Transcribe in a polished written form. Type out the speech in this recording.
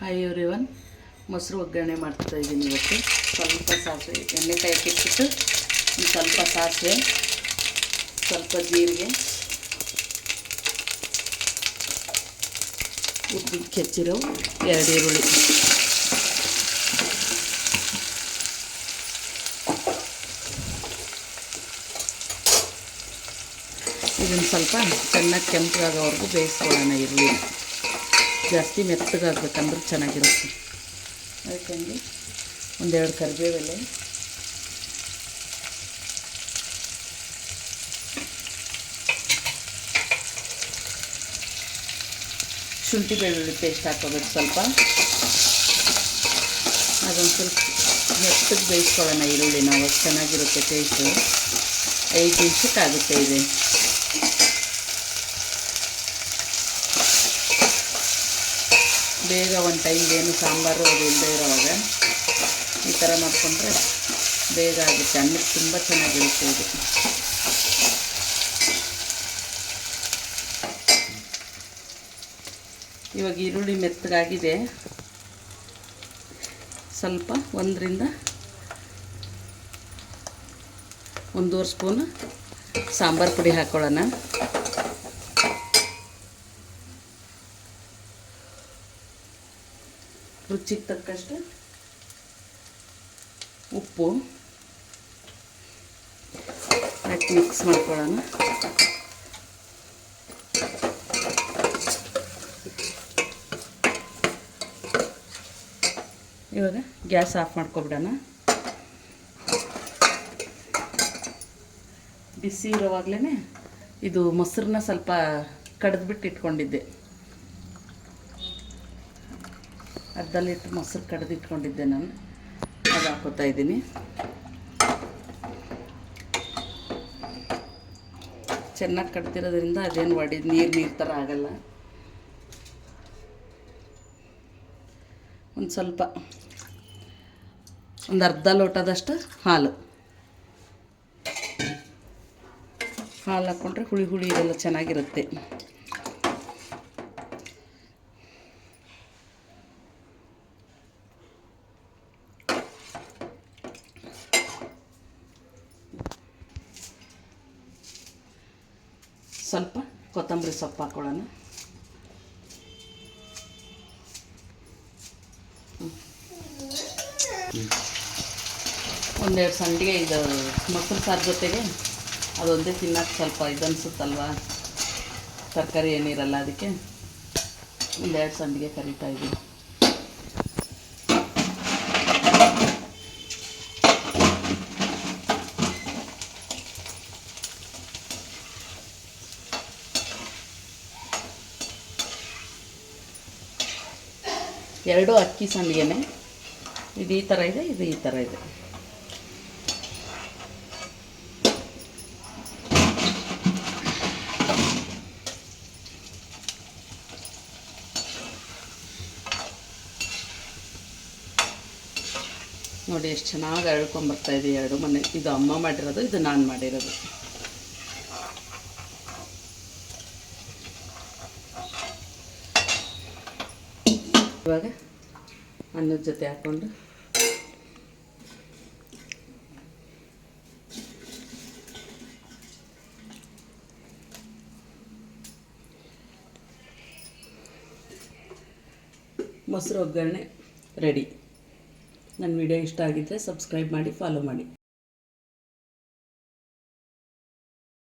Hi everyone, ಮೊಸರು ಒಗ್ಗರಣೆ ಮಾಡ್ತಾಯಿದ್ದೀನಿ. ಇವತ್ತು ಸ್ವಲ್ಪ ಸಾಸಿವೆ ಎಣ್ಣೆ ಕಾಯಕ್ಕೆ ಇಟ್ಬಿಟ್ಟು ಒಂದು ಸ್ವಲ್ಪ ಸಾಸಿವೆ, ಸ್ವಲ್ಪ ಜೀರಿಗೆ, ಉದ್ದಕ್ಕೆ ಹೆಚ್ಚಿರೋ 2 ಈರುಳ್ಳಿ, ಇದನ್ನು ಸ್ವಲ್ಪ ಚೆನ್ನಾಗಿ ಕೆಂಪಗಾಗೋವರೆಗೂ ಬೇಯಿಸ್ಕೊಳ್ಳೋಣ. ಈರುಳ್ಳಿ ಜಾಸ್ತಿ ಮೆತ್ತಗಾಗಬೇಕಂದ್ರೆ ಚೆನ್ನಾಗಿರುತ್ತೆ. ಅದಕ್ಕೆ 1-2 ಕರಿಬೇವೆಲೆ, ಶುಂಠಿ ಬೆಳ್ಳುಳ್ಳಿ ಪೇಸ್ಟ್ ಹಾಕೋಬೇಕು ಸ್ವಲ್ಪ. ಅದೊಂದು ಸ್ವಲ್ಪ ಮೆತ್ತಗೆ ಬೇಯಿಸ್ಕೊಳ್ಳೋಣ ಈರುಳ್ಳಿ. ನಾವು ಚೆನ್ನಾಗಿರುತ್ತೆ ಟೇಸ್ಟು. 5 ನಿಮಿಷಕ್ಕಾಗುತ್ತೆ ಇದೆ. ಬೇಗ ಒಂದು ಟೈಮ್ಗೆ ಏನು ಸಾಂಬಾರು ಅದು ಇಲ್ಲದೆ ಇರೋವಾಗ ಈ ಥರ ಮಾಡಿಕೊಂಡ್ರೆ ಬೇಗ ಆಗುತ್ತೆ. ಅನ್ನಕ್ಕೆ ತುಂಬ ಚೆನ್ನಾಗಿರುತ್ತೆ ಇದು. ಇವಾಗ ಈರುಳ್ಳಿ ಮೆತ್ತಗಾಗಿದೆ. ಸ್ವಲ್ಪ 1 1.5 ಸ್ಪೂನ್ ಸಾಂಬಾರು ಪುಡಿ ಹಾಕ್ಕೊಳ್ಳೋಣ. ರುಚಿಗೆ ತಕ್ಕಷ್ಟು ಉಪ್ಪು ಹಾಕಿ ಮಿಕ್ಸ್ ಮಾಡ್ಕೊಳ್ಳೋಣ. ಇವಾಗ ಗ್ಯಾಸ್ ಆಫ್ ಮಾಡ್ಕೊಬಿಡೋಣ. ಬಿಸಿ ಇರೋವಾಗಲೇ ಇದು ಮೊಸರನ್ನ ಸ್ವಲ್ಪ ಕಡಿದ್ಬಿಟ್ಟು ಇಟ್ಕೊಂಡಿದ್ದೆ. 1/2 ಲೀಟ್ರ್ ಮೊಸರು ಕಡಿದಿಟ್ಕೊಂಡಿದ್ದೆ ನಾನು. ಅದು ಹಾಕೋತಾ ಇದ್ದೀನಿ. ಚೆನ್ನಾಗಿ ಕಡ್ದಿರೋದ್ರಿಂದ ಅದೇನು ನೀರು ಥರ ಆಗಲ್ಲ. ಒಂದು ಸ್ವಲ್ಪ ಒಂದು 1/2 ಲೋಟದಷ್ಟು ಹಾಲು ಹಾಕ್ಕೊಂಡ್ರೆ ಹುಳಿ ಇದೆಲ್ಲ ಚೆನ್ನಾಗಿರುತ್ತೆ. ಸ್ವಲ್ಪ ಕೊತ್ತಂಬರಿ ಸೊಪ್ಪು ಹಾಕ್ಕೊಳ್ಳೋಣ. ಒಂದೆರಡು ಸಂಡಿಗೆ ಇದು ಮೊಸರು ಸಾರು ಜೊತೆಗೆ ಅದೊಂದೇ ತಿನ್ನೋಕ್ಕೆ ಸ್ವಲ್ಪ ಇದನ್ನಿಸುತ್ತಲ್ವ, ತರಕಾರಿ ಏನಿರಲ್ಲ. ಅದಕ್ಕೆ 1-2 ಸಂಡಿಗೆ ಕರಿತಾ ಇದ್ದೀನಿ. ಎರಡು ಅಕ್ಕಿ ಸಂಡಿಗೆನೆ. ಇದು ಈ ಥರ ಇದೆ, ಇದು ಈ ಥರ ಇದೆ. ನೋಡಿ ಎಷ್ಟು ಚೆನ್ನಾಗಿ ಅಳ್ಕೊಂಬರ್ತಾಯಿದೆ. 2 ಮನೆ. ಇದು ಅಮ್ಮ ಮಾಡಿರೋದು, ಇದು ನಾನು ಮಾಡಿರೋದು. ಇವಾಗ ಅನ್ನದ ಜೊತೆ ಹಾಕ್ಕೊಂಡು ಮೊಸರು ಒಗ್ಗರಣೆ ರೆಡಿ. ನನ್ನ ವಿಡಿಯೋ ಇಷ್ಟ ಆಗಿದ್ದರೆ ಸಬ್ಸ್ಕ್ರೈಬ್ ಮಾಡಿ, ಫಾಲೋ ಮಾಡಿ.